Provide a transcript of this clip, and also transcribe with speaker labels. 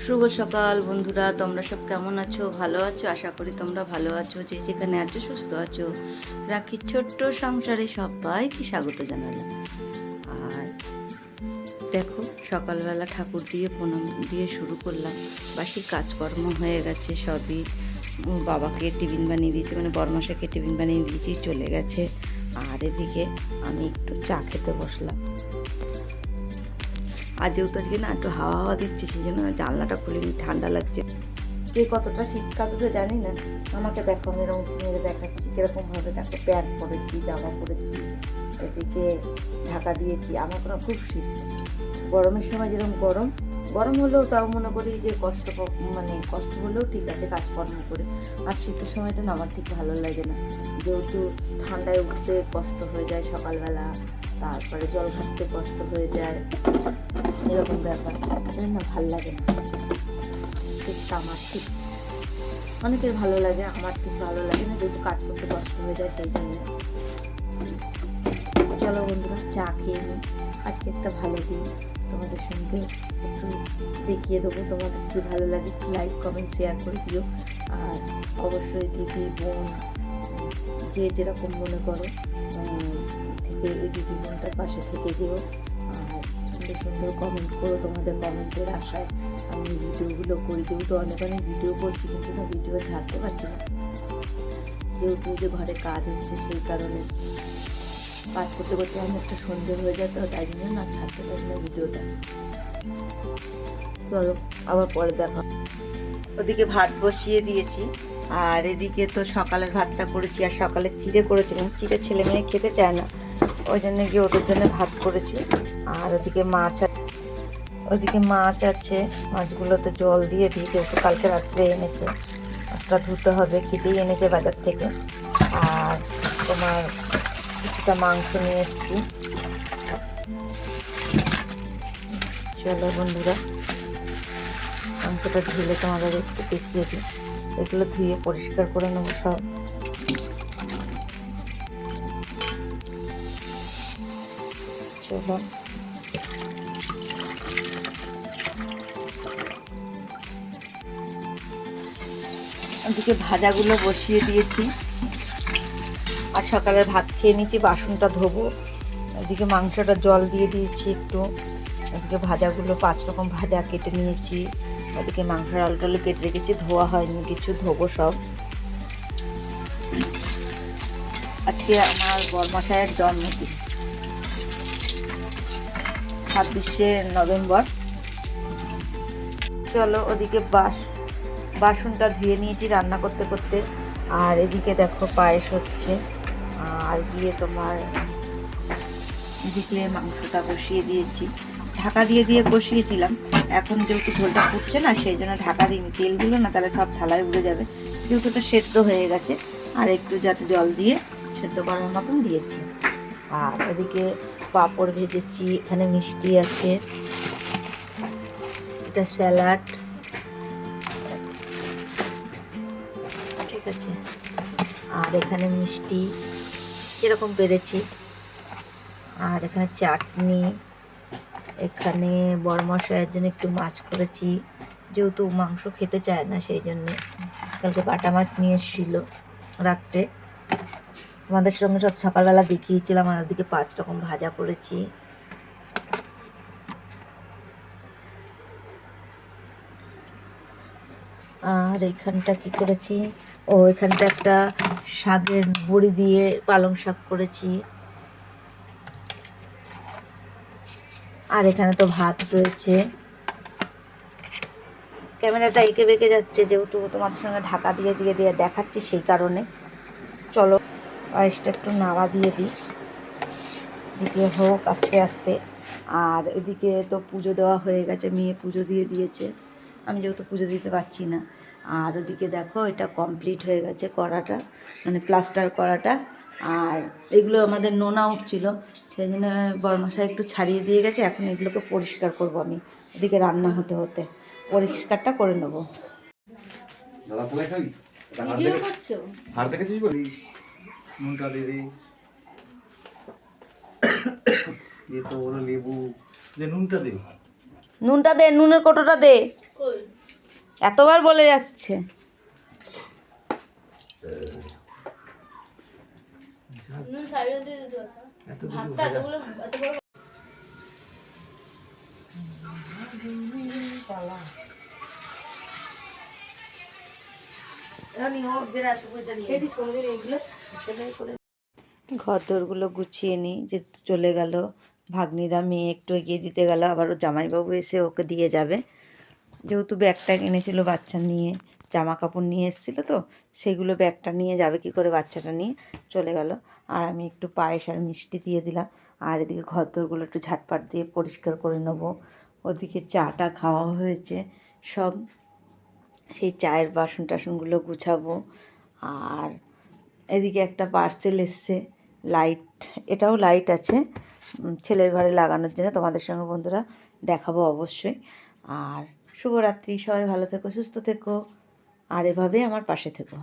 Speaker 1: শুভ সকাল বন্ধুরা, তোমরা সব কেমন আছো? ভালো আছো? আশা করি তোমরা ভালো আছো, যে যেখানে আছো সুস্থ আছো। রাখির ছোট্ট সংসারে সবাইকে স্বাগত জানালাম। আর দেখো, সকালবেলা ঠাকুর দিয়ে প্রণাম দিয়ে শুরু করলাম। বাসি কাজকর্ম হয়ে গেছে সবই। বাবাকে টিফিন বানিয়ে দিয়েছি, মানে বড়মশাইকে টিফিন বানিয়ে দিয়েছি, চলে গেছে। আর এদিকে আমি একটু চা খেতে বসলাম। আর যেহেতু আজকে না একটু হাওয়া হাওয়া দিচ্ছে, সেই জন্য জানলাটা খুলে ঠান্ডা লাগছে। কে কতটা শীত কাটবে জানি না। আমাকে দেখো, আমি এরকম মেরে দেখাচ্ছি কীরকমভাবে। দেখো, প্যান্ট পরেছি, জামা পরেছি, এদিকে ঢাকা দিয়েছি। আমার কোনো খুব শীত। গরমের সময় যেরকম গরম গরম হলেও তাও মনে করি যে মানে কষ্ট হলেও ঠিক আছে কাজকর্ম করে। আর শীতের সময়টা না আমার ঠিক ভালো লাগে না, যেহেতু ঠান্ডায় উঠতে কষ্ট হয়ে যায় সকালবেলা, তারপরে জল ঘাটতে কষ্ট হয়ে যায়, এরকম ব্যাপার না, ভাল লাগে না। শীতটা আমার ঠিক, অনেকের ভালো লাগে, আমার ঠিক ভালো লাগে না, যেহেতু কাজ করতে কষ্ট হয়ে যায় সেই জন্য। চলো বন্ধুরা, চা খেয়ে নিই। আজকে একটা ভালো দিন, তোমাদের সঙ্গে একটু দেখিয়ে দেবো। তোমাদের যদি ভালো লাগে একটু লাইক কমেন্ট শেয়ার করে দিও। আর অবশ্যই দিদি বোন যে যেরকম মনে করো থেকে এই দিদি বোনটার পাশে থেকে দিও। আর সুন্দর সুন্দর কমেন্ট করো, তোমাদের কমেন্টের আশায় আমি ভিডিওগুলো করি। যেহেতু অনেক ভিডিও করছি, কিন্তু না ভিডিও ছাড়তে পারছি না, যেহেতু যে ঘরে কাজ হচ্ছে সেই কারণে। কাজ করতে করতে অনেকটা সন্ধে হয়ে যেত, তাই জন্য না ছাড়তে পারি না ভিডিওটা। চলো আবার পরে দেখা। ওদিকে ভাত বসিয়ে দিয়েছি, আর এদিকে তো সকালের ভাতটা করেছি, আর সকালে চিড়ে করেছিলাম। চিড়ে ছেলে মেয়ে খেতে চায় না, ওই জন্য গিয়ে ওদের জন্য ভাত করেছি। আর ওদিকে মাছ আছে, মাছগুলোতে জল দিয়ে দিই, যেহেতু কালকে রাত্রে এনেছে। মাছটা ধুতে হবে, কেটেই এনেছে বাজার থেকে। আর তোমার কিছুটা মাংস নিয়ে এসেছি। চলো বন্ধুরা, মাংসটা ধুলে তোমাদের একটু দেখিয়ে দিই। এগুলো ধুয়ে পরিষ্কার করে নেবো সব। চলো, ওদিকে ভাজাগুলো বসিয়ে দিয়েছি, আর সকালের ভাত খেয়ে নিয়েছি, বাসনটা ধোবো। এদিকে মাংসটা জল দিয়ে দিয়েছি একটু। এদিকে ভাজাগুলো 5 রকম ভাজা কেটে নিয়েছি। ওদিকে মাংসের আলু টালু কেটে রেখেছি, ধোয়া হয়নি কিছু, ধোবো সব। আজকে আমার বড়মশাইয়ের জন্মদিন, 26শে নভেম্বর। চলো, ওদিকে বাসনটা ধুয়ে নিয়েছি রান্না করতে করতে। আর এদিকে দেখো পায়েস হচ্ছে। আর গিয়ে তোমার এদিকে মাংসটা বসিয়ে দিয়েছি, ঢাকা দিয়ে বসিয়েছিলাম। এখন যেহেতু ঝোলটা ফুটছে না, সেই জন্য ঢাকা দিইনি। তেলগুলো না তাহলে সব থালায় উড়ে যাবে। যেহেতু তো সেদ্ধ হয়ে গেছে, আর একটু যাতে জল দিয়ে সেদ্ধ করার মতন দিয়েছি। আর ওদিকে পাঁপড় ভেজেছি, এখানে মিষ্টি আছে, এটা স্যালাড, ঠিক আছে। আর এখানে মিষ্টি যেরকম পেরেছি, আর এখানে চাটনি। এখানে বড়মশাইয়ের জন্য একটু মাছ করেছি, যেহেতু মাংস খেতে চায় না সেই জন্যে। কালকে বাটা মাছ নিয়ে এসেছিল রাত্রে, আমাদের সঙ্গে সকালবেলা দেখিয়েছিলাম। আর ওদিকে 5 রকম ভাজা করেছি। আর এখানটা কি করেছি, এখানটা একটা শাকের বড়ি দিয়ে পালং শাক করেছি। আর এখানে তো ভাত রয়েছে। ক্যামেরাটা এঁকে বেঁকে যাচ্ছে, যেহেতু তোমাদের সঙ্গে ঢাকা দিয়ে দেখাচ্ছি সেই কারণে। চলো পায়েসটা একটু নাড়া দিয়ে দিই, দিকে হোক আস্তে আস্তে। আর এদিকে তো পুজো দেওয়া হয়ে গেছে, মেয়ে পুজো দিয়ে দিয়েছে, আমি যেহেতু পুজো দিতে পারছি না। আর ওদিকে দেখো, এটা কমপ্লিট হয়ে গেছে করাটা, মানে প্লাস্টার করাটা। আর এগুলো আমাদের নোনা উঠছিল, সেই জন্য বড়মশাই একটু ছাড়িয়ে দিয়ে গেছে। এখন এগুলোকে পরিষ্কার করব আমি, এদিকে রান্না হতে হতে পরিষ্কারটা করে নেবো।
Speaker 2: নুনটা দিয়ে দিই, দিয়ে তো ওরা লেবু দিয়ে নুনটা দিই,
Speaker 1: নুনটা দে, নুনের কোটোটা দে। এতবার বলে যাচ্ছে।
Speaker 2: এত কিছু ভাজা
Speaker 1: ঘর দোরগুলো গুছিয়ে নিই, যেহেতু চলে গেল ভাগ্নিরা, মেয়ে একটু এগিয়ে দিতে গেল, আবার ওর জামাইবাবু এসে ওকে দিয়ে যাবে। যেহেতু ব্যাগটা কিনেছিল বাচ্চা নিয়ে, জামা কাপড় নিয়ে এসেছিলো, তো সেগুলো ব্যাগটা নিয়ে যাবে কি করে, বাচ্চাটা নিয়ে চলে গেল। আর আমি একটু পায়েস আর মিষ্টি দিয়ে দিলাম। আর এদিকে ঘর দোরগুলো একটু ঝাটপাট দিয়ে পরিষ্কার করে নেবো। ওদিকে চাটা খাওয়া হয়েছে সব, সেই চায়ের বাসন টাসনগুলো গুছাবো। আর এদিকে একটা পার্সেল এসছে, লাইট, এটাও লাইট আছে ছেলের ঘরে লাগানোর জন্য, তোমাদের সঙ্গে বন্ধুরা দেখাবো অবশ্যই। আর শুভরাত্রি, সবাই ভালো থেকো, সুস্থ থেকো, আর এভাবে আমার পাশে থেকো।